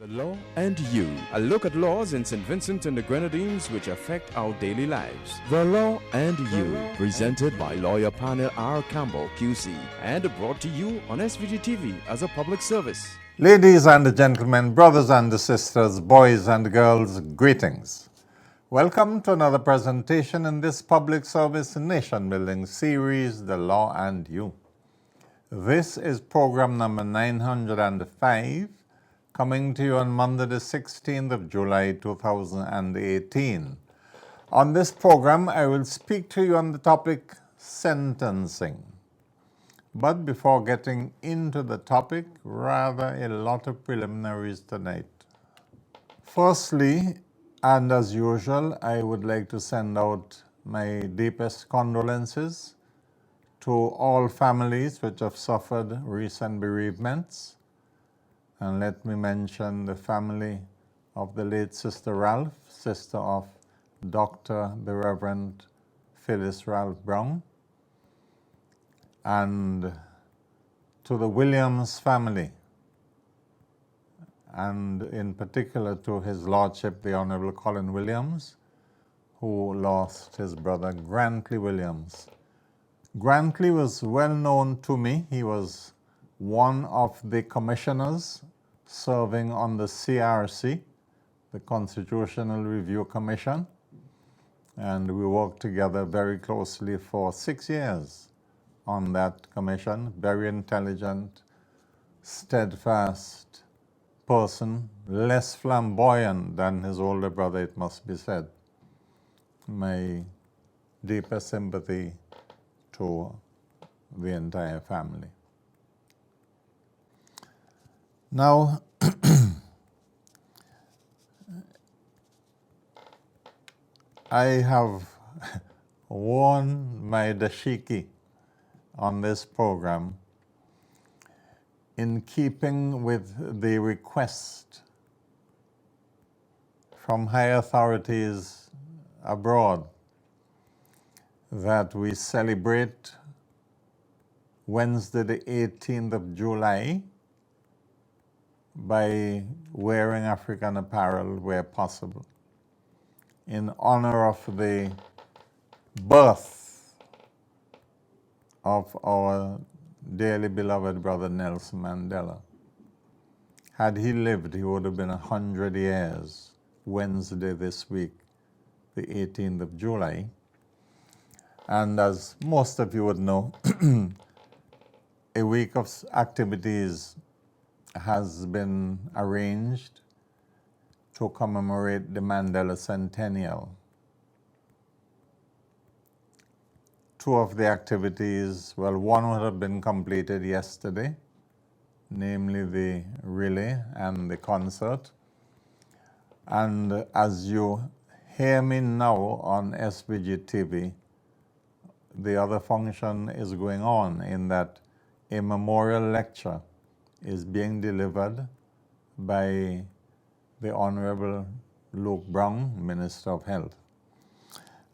The Law and You, a look at laws in St. Vincent and the Grenadines which affect our daily lives. The Law and You, presented by lawyer panel P.R Campbell QC and brought to you on SVG-TV as a public service. Ladies and gentlemen, brothers and sisters, boys and girls, greetings. Welcome to another presentation in this public service nation-building series, The Law and You. This is program number 905, coming to you on Monday the 16th of July 2018. On this program, I will speak to you on the topic sentencing. But before getting into the topic, rather a lot of preliminaries tonight. Firstly, and as usual, I would like to send out my deepest condolences to all families which have suffered recent bereavements. And let me mention the family of the late Sister Ralph, sister of Dr. the Reverend Phyllis Ralph Brown, and to the Williams family, and in particular to His Lordship, the Honorable Colin Williams, who lost his brother Grantley Williams. Grantley was well known to me. He was one of the commissioners serving on the CRC, the Constitutional Review Commission, and we worked together very closely for 6 years on that commission. Very intelligent, steadfast person, less flamboyant than his older brother, it must be said. My deepest sympathy to the entire family. Now, I have worn my dashiki on this program in keeping with the request from high authorities abroad that we celebrate Wednesday the 18th of July by wearing African apparel where possible in honor of the birth of our dearly beloved brother Nelson Mandela. Had he lived, he would have been 100 years Wednesday this week, the 18th of July. And as most of you would know, a week of activities has been arranged to commemorate the Mandela Centennial. Two of the activities, well, one would have been completed yesterday, namely the relay and the concert. And as you hear me now on SVG-TV, the other function is going on in that a memorial lecture is being delivered by the Honorable Luke Brown, Minister of Health.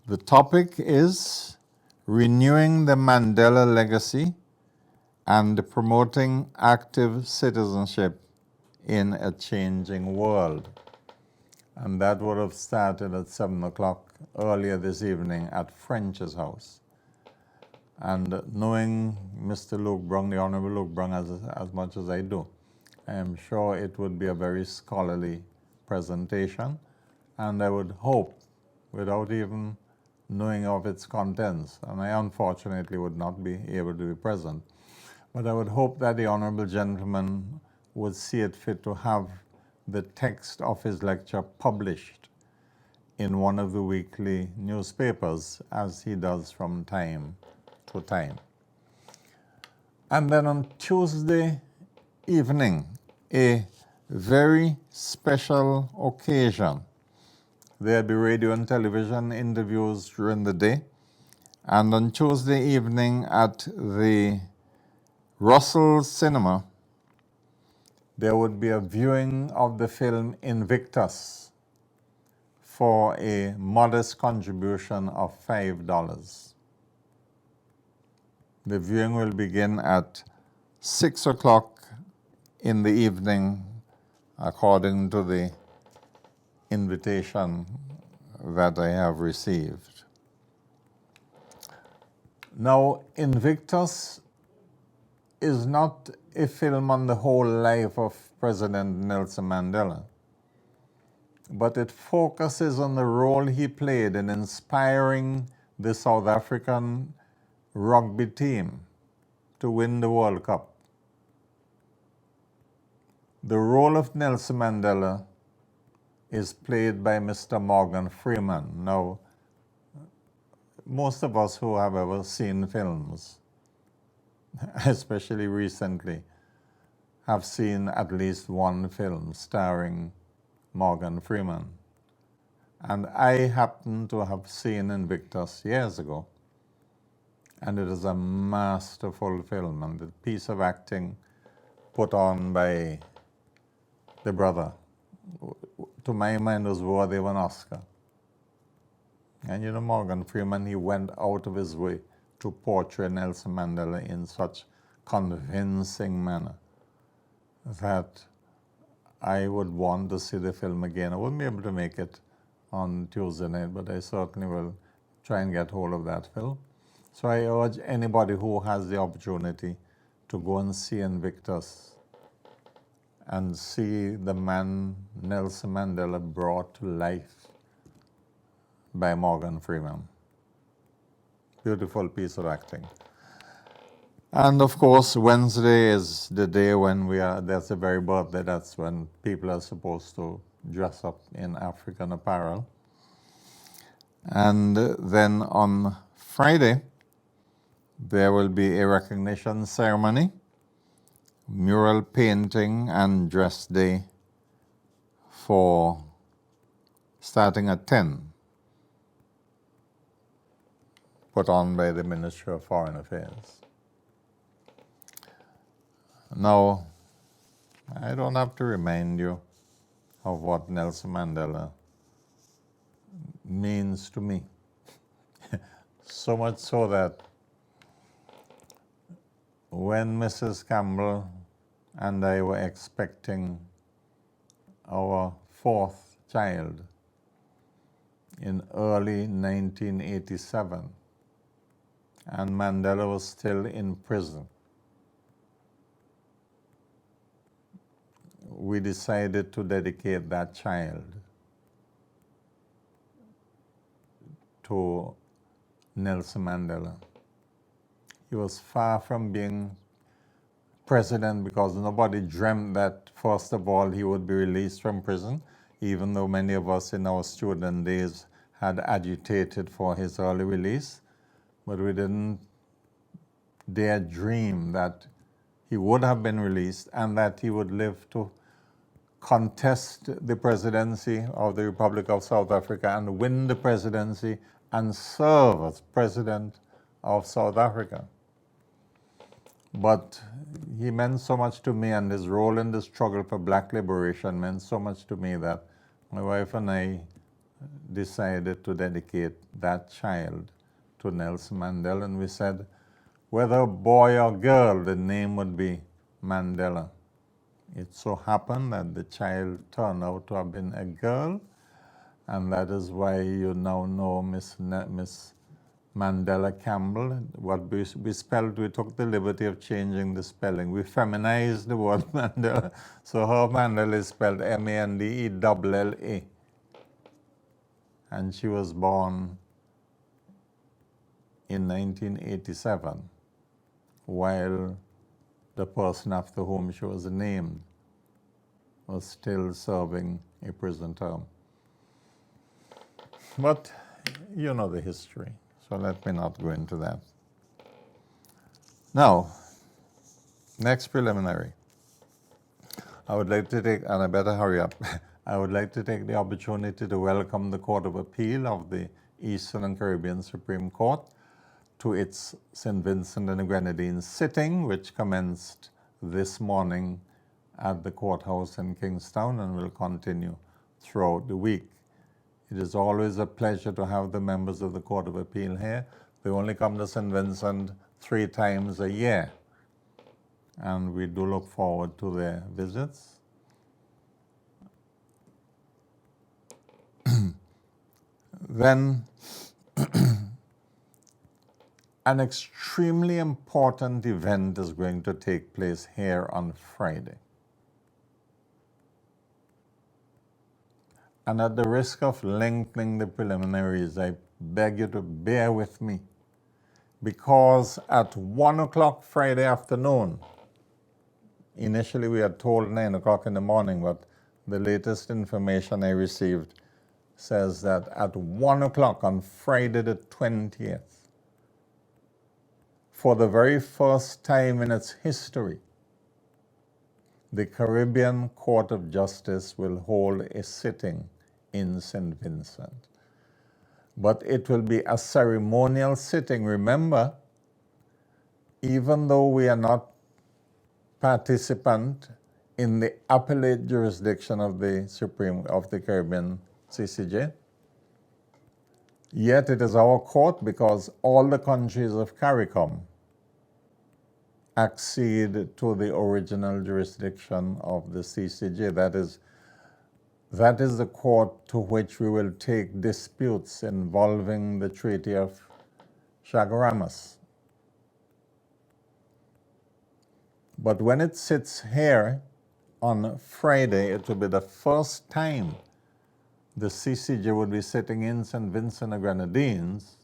The topic is renewing the Mandela legacy and promoting active citizenship in a changing world. And that would have started at 7 o'clock earlier this evening at French's house. And knowing Mr. Luke Brown, the Honorable Luke Brown, as much as I do, I am sure it would be a very scholarly presentation. And I would hope, without even knowing of its contents, and I unfortunately would not be able to be present, but I would hope that the Honorable Gentleman would see it fit to have the text of his lecture published in one of the weekly newspapers, as he does from time to time. And then on Tuesday evening, a very special occasion. There'll be radio and television interviews during the day. And on Tuesday evening at the Russell Cinema, there would be a viewing of the film Invictus for a modest contribution of $5. The viewing will begin at 6 o'clock in the evening according to the invitation that I have received. Now, Invictus is not a film on the whole life of President Nelson Mandela, but it focuses on the role he played in inspiring the South African rugby team to win the World Cup. The role of Nelson Mandela is played by Mr. Morgan Freeman. Now, most of us who have ever seen films, especially recently, have seen at least one film starring Morgan Freeman. And I happen to have seen Invictus years ago. And it is a masterful film, and the piece of acting put on by the brother, to my mind, was worthy of an Oscar. And you know, Morgan Freeman, he went out of his way to portray Nelson Mandela in such convincing manner that I would want to see the film again. I wouldn't be able to make it on Tuesday night, but I certainly will try and get hold of that film. So I urge anybody who has the opportunity to go and see Invictus and see the man Nelson Mandela brought to life by Morgan Freeman. Beautiful piece of acting. And of course, Wednesday is the day when that's the very birthday, that's when people are supposed to dress up in African apparel. And then on Friday, there will be a recognition ceremony, mural painting, and dress day for starting at 10, put on by the Ministry of Foreign Affairs. Now, I don't have to remind you of what Nelson Mandela means to me. So much so that when Mrs. Campbell and I were expecting our fourth child in early 1987, and Mandela was still in prison, we decided to dedicate that child to Nelson Mandela. He was far from being president because nobody dreamt that, first of all, he would be released from prison, even though many of us in our student days had agitated for his early release. But we didn't dare dream that he would have been released and that he would live to contest the presidency of the Republic of South Africa and win the presidency and serve as president of South Africa. But he meant so much to me, and his role in the struggle for black liberation meant so much to me that my wife and I decided to dedicate that child to Nelson Mandela. And we said, whether boy or girl, the name would be Mandela. It so happened that the child turned out to have been a girl, and that is why you now know Miss Mandela Campbell. What we spelled, we took the liberty of changing the spelling. We feminized the word Mandela. So her Mandela is spelled M-A-N-D-E-L-L-A. And she was born in 1987, while the person after whom she was named was still serving a prison term. But you know the history, so let me not go into that. Now, next preliminary. I would like to take, and I better hurry up, I would like to take the opportunity to welcome the Court of Appeal of the Eastern and Caribbean Supreme Court to its St. Vincent and the Grenadines sitting, which commenced this morning at the courthouse in Kingstown and will continue throughout the week. It is always a pleasure to have the members of the Court of Appeal here. They only come to St. Vincent 3 times a year, and we do look forward to their visits. Then an extremely important event is going to take place here on Friday. And at the risk of lengthening the preliminaries, I beg you to bear with me, because at 1 o'clock Friday afternoon, initially we had told 9 o'clock in the morning, but the latest information I received says that at 1 o'clock on Friday the 20th, for the very first time in its history, the Caribbean Court of Justice will hold a sitting in St. Vincent. But it will be a ceremonial sitting. Remember, even though we are not participant in the appellate jurisdiction of the Caribbean CCJ, yet it is our court because all the countries of CARICOM accede to the original jurisdiction of the CCJ. That is the court to which we will take disputes involving the Treaty of Chaguaramas. But when it sits here on Friday, it will be the first time the CCJ would be sitting in St. Vincent and Grenadines,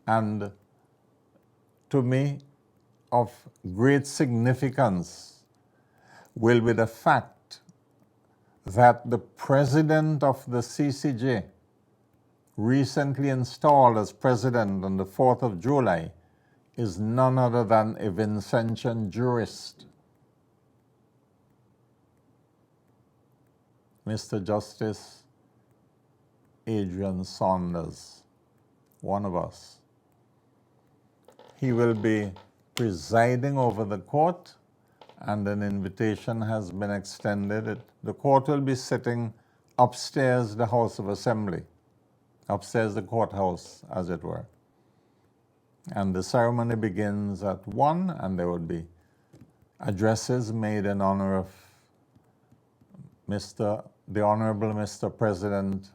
and to me, of great significance will be the fact that the president of the CCJ, recently installed as president on the 4th of July, is none other than a Vincentian jurist, Mr. Justice Adrian Saunders, one of us. He will be presiding over the court, and an invitation has been extended. The court will be sitting upstairs the House of Assembly, upstairs the courthouse, as it were. And the ceremony begins at 1, and there will be addresses made in honor of the Honorable Mr. President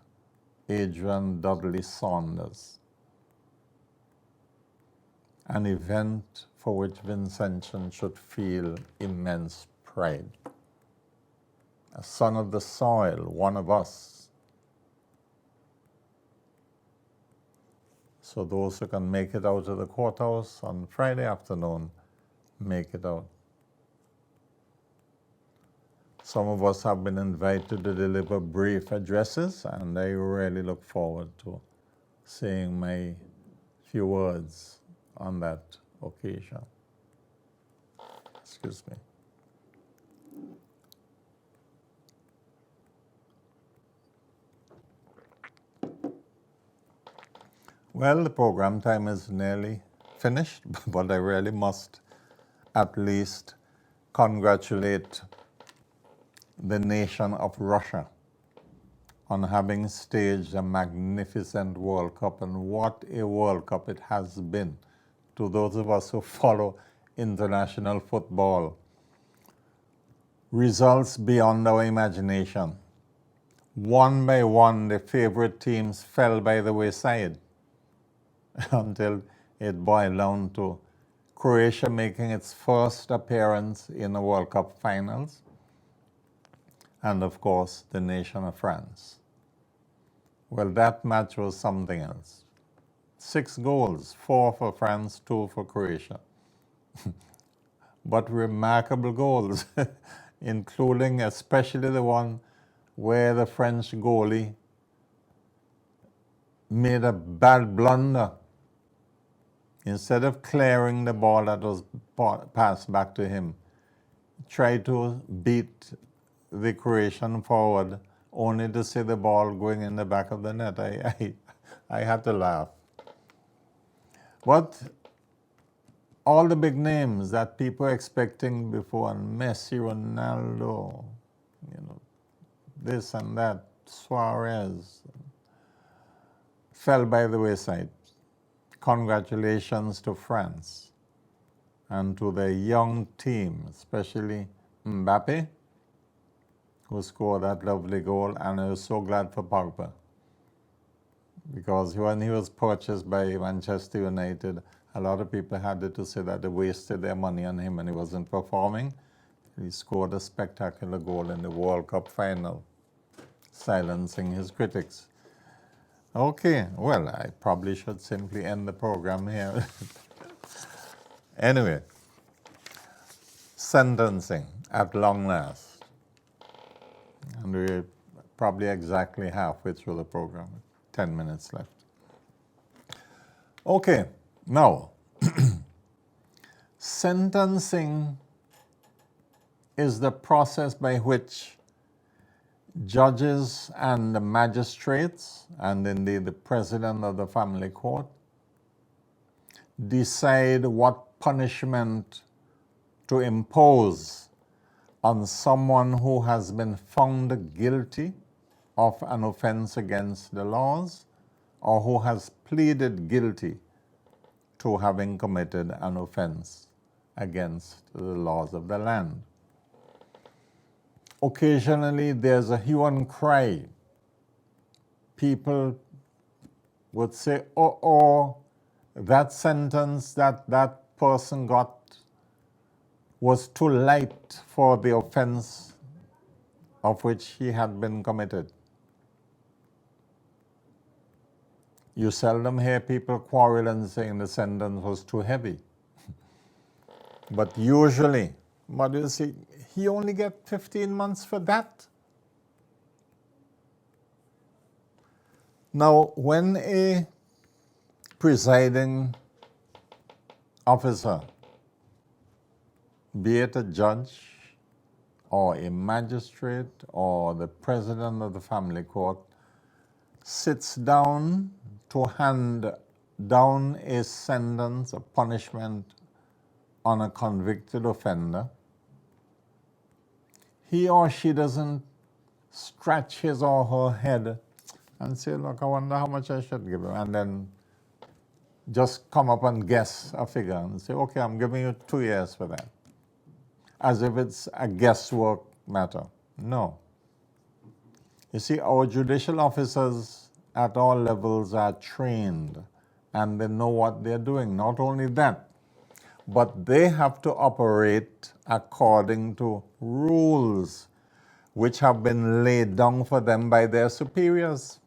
Adrian Dudley Saunders, an event for which Vincentians should feel immense pride. A son of the soil, one of us. So those who can make it out of the courthouse on Friday afternoon, make it out. Some of us have been invited to deliver brief addresses, and I really look forward to saying my few words on that occasion. Excuse me. Well, the program time is nearly finished, but I really must at least congratulate the nation of Russia on having staged a magnificent World Cup, and what a World Cup it has been. To those of us who follow international football, results beyond our imagination. One by one, the favorite teams fell by the wayside until it boiled down to Croatia making its first appearance in the World Cup finals, and of course, the nation of France. Well, that match was something else. 6 goals, 4 for France, 2 for Croatia. But remarkable goals, including especially the one where the French goalie made a bad blunder. Instead of clearing the ball that was passed back to him, tried to beat the Croatian forward, only to see the ball going in the back of the net. I had to laugh. But all the big names that people were expecting before, Messi, Ronaldo, this and that, Suarez, fell by the wayside. Congratulations to France and to the young team, especially Mbappe, who scored that lovely goal, and I was so glad for Pogba. because when he was purchased by Manchester United, a lot of people had to say that they wasted their money on him and he wasn't performing. He scored a spectacular goal in the World Cup final, silencing his critics. Okay, well, I probably should simply end the program here. Anyway, sentencing at long last. And we're probably exactly halfway through the program, 10 minutes left. Okay, now, sentencing is the process by which judges and the magistrates, and indeed the president of the family court, decide what punishment to impose on someone who has been found guilty of an offense against the laws or who has pleaded guilty to having committed an offense against the laws of the land. Occasionally there's a hue and cry. People would say, oh, that sentence that person got was too light for the offense of which he had been committed. You seldom hear people quarrel and saying the sentence was too heavy. But usually, what do you see? He only get 15 months for that. Now, when a presiding officer, be it a judge or a magistrate or the president of the family court, sits down to hand down a sentence, a punishment on a convicted offender, he or she doesn't scratch his or her head and say, look, I wonder how much I should give him, and then just come up and guess a figure and say, okay, I'm giving you 2 years for that, as if it's a guesswork matter. No. You see, our judicial officers at all levels are trained and they know what they're doing. Not only that, but they have to operate according to rules which have been laid down for them by their superiors.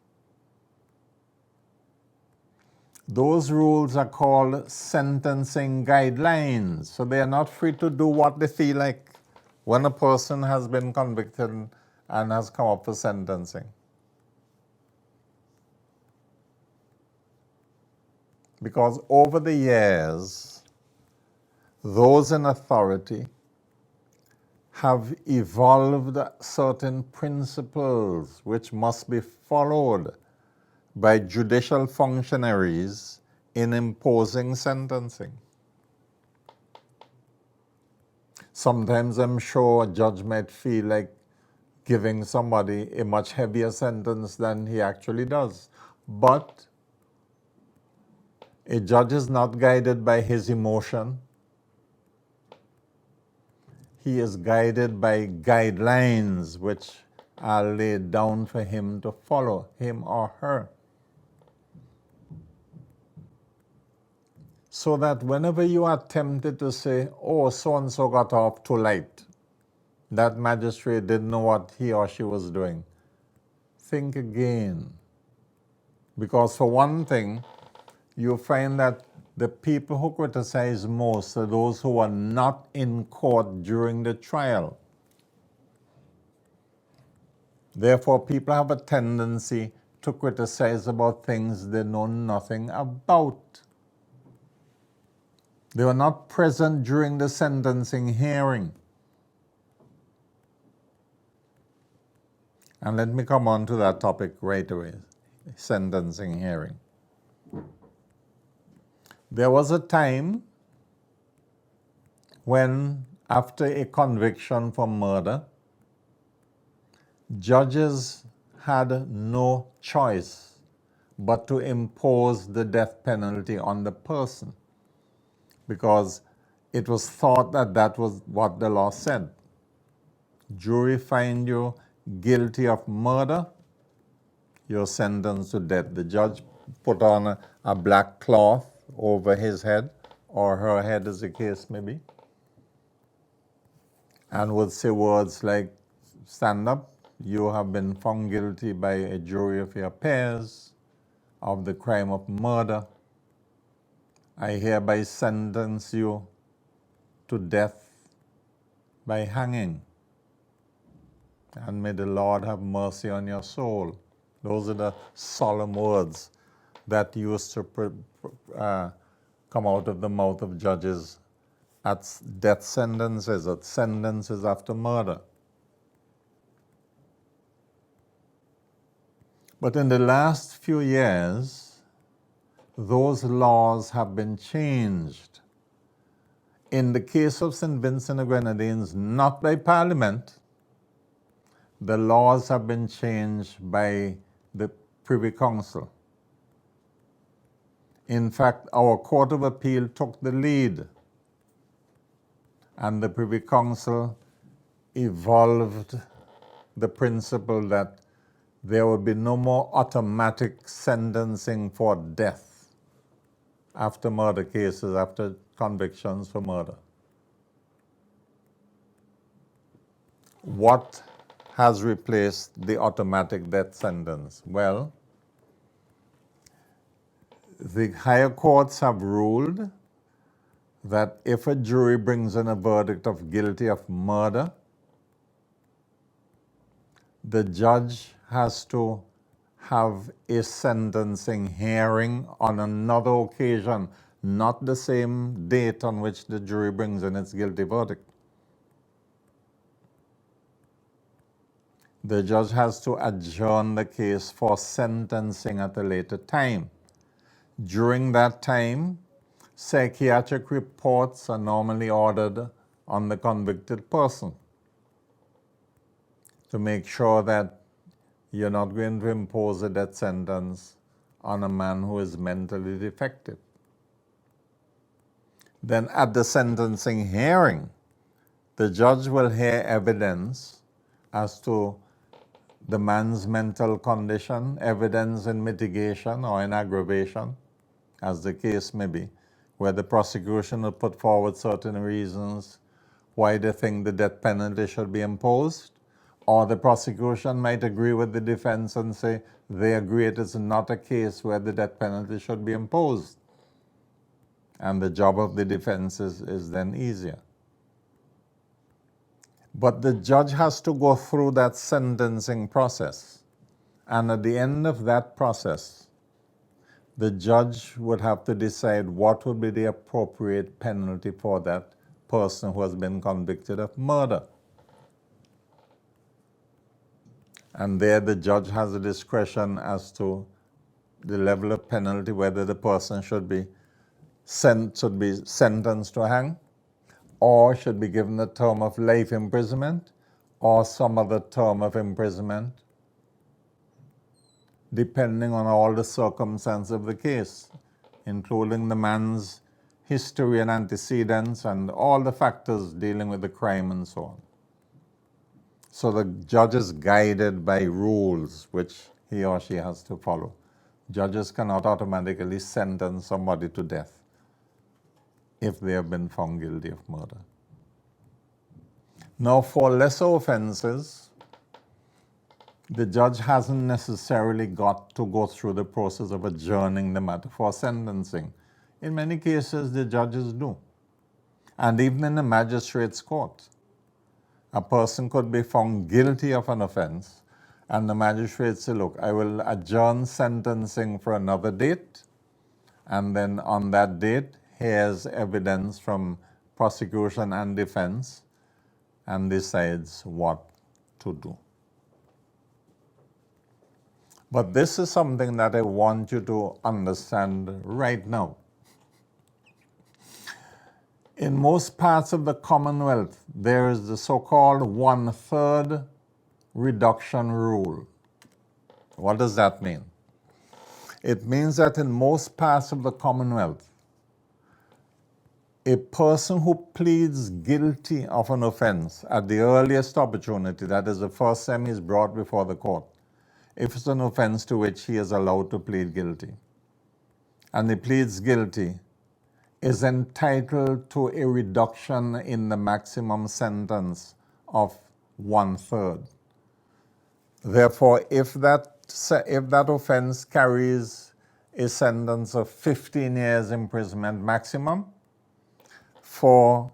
Those rules are called sentencing guidelines. So they are not free to do what they feel like when a person has been convicted and has come up for sentencing. Because over the years, those in authority have evolved certain principles which must be followed by judicial functionaries in imposing sentencing. Sometimes I'm sure a judge might feel like giving somebody a much heavier sentence than he actually does. But a judge is not guided by his emotion. He is guided by guidelines which are laid down for him to follow, him or her. So that whenever you are tempted to say, oh, so-and-so got off too light, that magistrate didn't know what he or she was doing, think again. Because for one thing, you find that the people who criticize most are those who are not in court during the trial. Therefore, people have a tendency to criticize about things they know nothing about. They were not present during the sentencing hearing. And let me come on to that topic right away, sentencing hearing. There was a time when, after a conviction for murder, judges had no choice but to impose the death penalty on the person, because it was thought that that was what the law said. Jury find you guilty of murder, you're sentenced to death. The judge put on a black cloth over his head or her head, as the case may be, and would say words like, stand up, you have been found guilty by a jury of your peers of the crime of murder. I hereby sentence you to death by hanging, and may the Lord have mercy on your soul. Those are the solemn words that used to come out of the mouth of judges at death sentences, at sentences after murder. But in the last few years, those laws have been changed. In the case of St. Vincent and the Grenadines, not by Parliament. The laws have been changed by the Privy Council. In fact, our Court of Appeal took the lead, and the Privy Council evolved the principle that there would be no more automatic sentencing for death after murder cases, after convictions for murder. What has replaced the automatic death sentence? Well, the higher courts have ruled that if a jury brings in a verdict of guilty of murder, the judge has to have a sentencing hearing on another occasion, not the same date on which the jury brings in its guilty verdict. The judge has to adjourn the case for sentencing at a later time. During that time, psychiatric reports are normally ordered on the convicted person to make sure that you're not going to impose a death sentence on a man who is mentally defective. Then at the sentencing hearing, the judge will hear evidence as to the man's mental condition, evidence in mitigation or in aggravation, as the case may be, where the prosecution will put forward certain reasons why they think the death penalty should be imposed, or the prosecution might agree with the defense and say they agree it is not a case where the death penalty should be imposed. And the job of the defense is then easier. But the judge has to go through that sentencing process. And at the end of that process, the judge would have to decide what would be the appropriate penalty for that person who has been convicted of murder. And there the judge has a discretion as to the level of penalty, whether the person should be sentenced to hang, or should be given a term of life imprisonment, or some other term of imprisonment, depending on all the circumstances of the case, including the man's history and antecedents and all the factors dealing with the crime and so on. So the judge is guided by rules which he or she has to follow. Judges cannot automatically sentence somebody to death if they have been found guilty of murder. Now, for lesser offenses, the judge hasn't necessarily got to go through the process of adjourning the matter for sentencing. In many cases, the judges do. And even in the magistrate's court, a person could be found guilty of an offense, and the magistrate say, look, I will adjourn sentencing for another date, and then on that date, hears evidence from prosecution and defense, and decides what to do. But this is something that I want you to understand right now. In most parts of the Commonwealth, there is the so-called 1/3 reduction rule. What does that mean? It means that in most parts of the Commonwealth, a person who pleads guilty of an offense at the earliest opportunity, that is the first time he is brought before the court, if it's an offense to which he is allowed to plead guilty, and he pleads guilty, is entitled to a reduction in the maximum sentence of 1/3. Therefore, if that offense carries a sentence of 15 years imprisonment maximum, for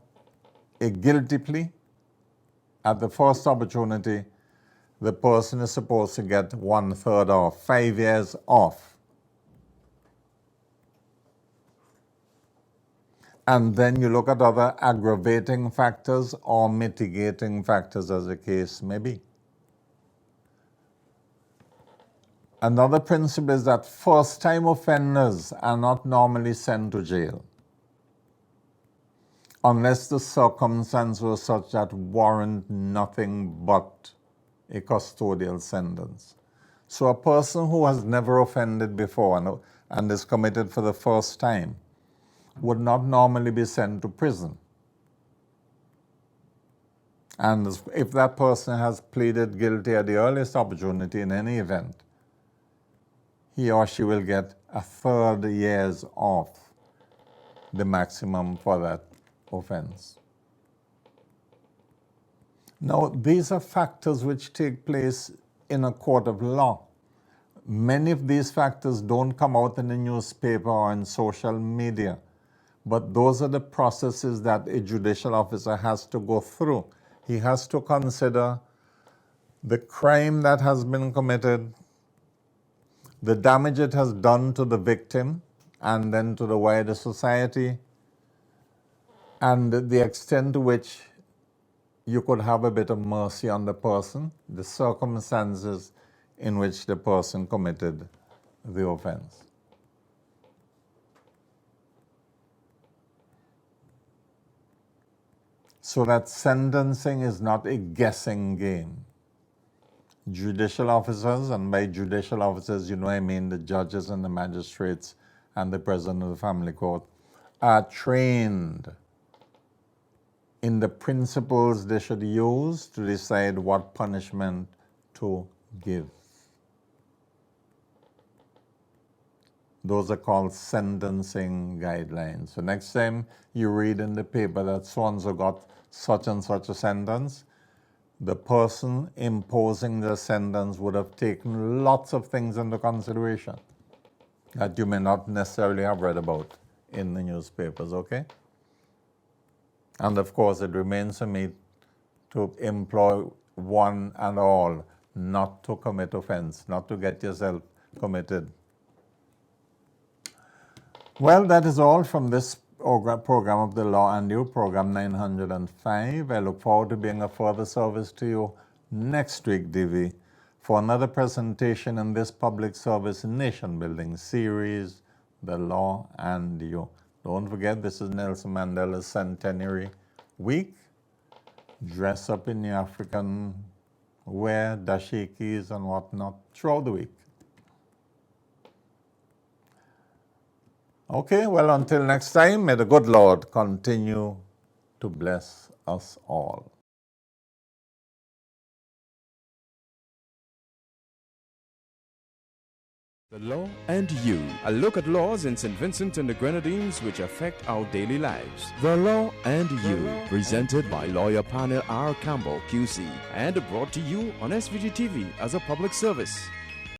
a guilty plea, at the first opportunity, the person is supposed to get 1/3 off, 5 years off. And then you look at other aggravating factors or mitigating factors, as the case may be. Another principle is that first-time offenders are not normally sent to jail unless the circumstances were such that warrant nothing but a custodial sentence. So a person who has never offended before and is committed for the first time would not normally be sent to prison. And if that person has pleaded guilty at the earliest opportunity in any event, he or she will get 1/3 years off the maximum for that offense. Now, these are factors which take place in a court of law. Many of these factors don't come out in the newspaper or in social media, but those are the processes that a judicial officer has to go through. He has to consider the crime that has been committed, the damage it has done to the victim and then to the wider society, and the extent to which you could have a bit of mercy on the person, the circumstances in which the person committed the offense. So that sentencing is not a guessing game. Judicial officers, and by judicial officers, I mean the judges and the magistrates and the president of the family court, are trained in the principles they should use to decide what punishment to give. Those are called sentencing guidelines. So next time you read in the paper that so-and-so got such and such a sentence, the person imposing the sentence would have taken lots of things into consideration that you may not necessarily have read about in the newspapers, okay? And of course, it remains for me to employ one and all not to commit offense, not to get yourself committed. Well, that is all from this program of the Law and You, program 905. I look forward to being a further service to you next week, DV, for another presentation in this public service nation-building series, The Law and You. Don't forget, this is Nelson Mandela's centenary week. Dress up in the African wear, dashikis and whatnot throughout the week. Okay, well, until next time, may the good Lord continue to bless us all. The Law and You, a look at laws in St. Vincent and the Grenadines which affect our daily lives. The Law and You, presented by lawyer panel P.R Campbell QC and brought to you on SVG-TV as a public service.